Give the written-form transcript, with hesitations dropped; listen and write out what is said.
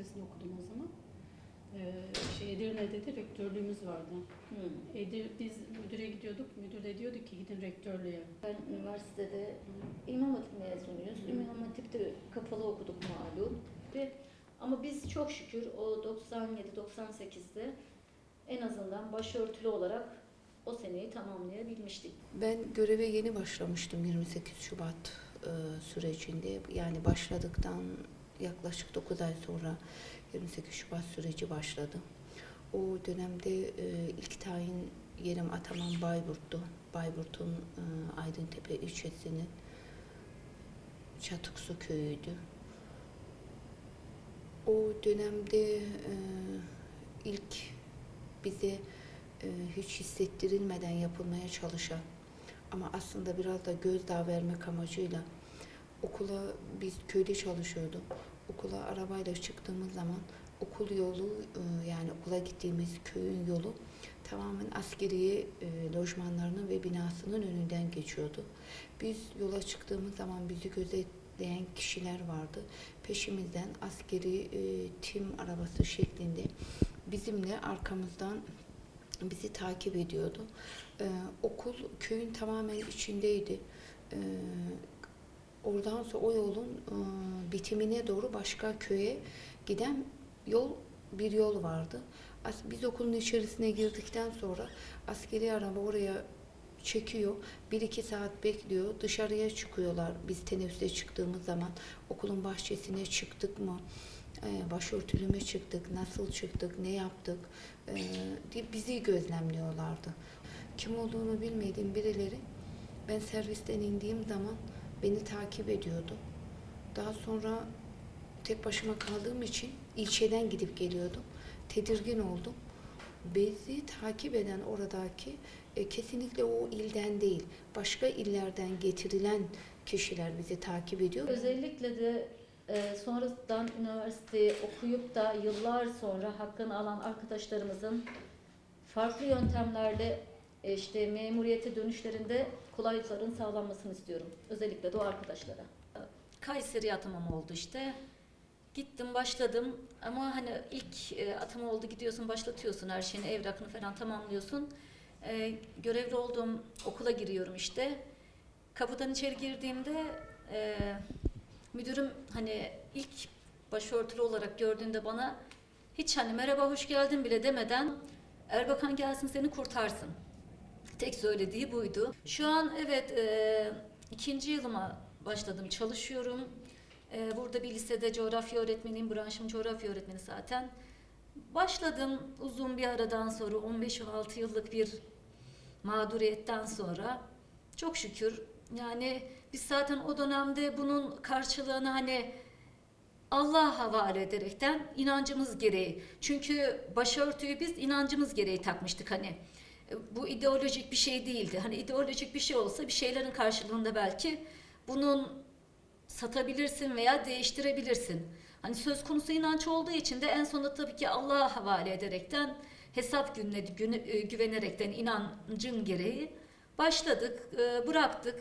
Üniversitesi'nde okudum o zaman. Edirne'de de rektörlüğümüz vardı. Biz müdüre gidiyorduk, müdür de diyordu ki gidin rektörlüğe. Ben üniversitede İmam Hatip mezunuyuz. İmam Hatip'te kapalı okuduk malum. Ama biz çok şükür o 97-98'de en azından başörtülü olarak o seneyi tamamlayabilmiştik. Ben göreve yeni başlamıştım 28 Şubat sürecinde. Yani başladıktan yaklaşık 9 ay sonra 28 Şubat süreci başladı. O dönemde ilk tayin yerim atamam Bayburt'tu. Bayburt'un Aydıntepe ilçesinin Çatıksu köyüydü. O dönemde ilk bize hiç hissettirilmeden yapılmaya çalışan ama aslında biraz da gözdağı vermek amacıyla okula, biz köyde çalışıyorduk. Okula arabayla çıktığımız zaman okul yolu, yani okula gittiğimiz köyün yolu tamamen askeriye lojmanlarının ve binasının önünden geçiyordu. Biz yola çıktığımız zaman bizi gözetleyen kişiler vardı. Peşimizden askeri tim arabası şeklinde bizimle arkamızdan bizi takip ediyordu. Okul köyün tamamen içindeydi. Oradan sonra o yolun bitimine doğru başka köye giden bir yol vardı. Biz okulun içerisine girdikten sonra askeri araba oraya çekiyor. 1-2 saat bekliyor. Dışarıya çıkıyorlar. Biz teneffüse çıktığımız zaman okulun bahçesine çıktık mı? Başörtülü mü çıktık? Nasıl çıktık? Ne yaptık? Diye bizi gözlemliyorlardı. Kim olduğunu bilmediğim birileri ben servisten indiğim zaman beni takip ediyordu. Daha sonra tek başıma kaldığım için ilçeden gidip geliyordum. Tedirgin oldum. Bizi takip eden oradaki kesinlikle o ilden değil, başka illerden getirilen kişiler bizi takip ediyor. Özellikle de sonradan üniversiteyi okuyup da yıllar sonra hakkını alan arkadaşlarımızın farklı yöntemlerle işte memuriyete dönüşlerinde kolaylıkların sağlanmasını istiyorum. Özellikle de o arkadaşlara. Kayseri atamam oldu işte. Gittim başladım ama hani ilk atama oldu, gidiyorsun başlatıyorsun her şeyini, evrakını falan tamamlıyorsun. Görevli olduğum okula giriyorum işte. Kapıdan içeri girdiğimde müdürüm hani ilk başörtülü olarak gördüğünde bana hiç hani merhaba hoş geldin bile demeden Erbakan gelsin seni kurtarsın. Tek söylediği buydu. Şu an evet 2. yılıma başladım, çalışıyorum. Burada bir lisede coğrafya öğretmeniyim, branşım coğrafya öğretmeni zaten. Başladım uzun bir aradan sonra 15-16 yıllık bir mağduriyetten sonra çok şükür yani biz zaten o dönemde bunun karşılığını hani Allah'a havale ederekten inancımız gereği. Çünkü başörtüyü biz inancımız gereği takmıştık hani. Bu ideolojik bir şey değildi. Hani ideolojik bir şey olsa bir şeylerin karşılığında belki bunun satabilirsin veya değiştirebilirsin. Hani söz konusu inanç olduğu için de en sonunda tabii ki Allah'a havale ederekten, hesap gününe güvenerekten inancın gereği başladık, bıraktık.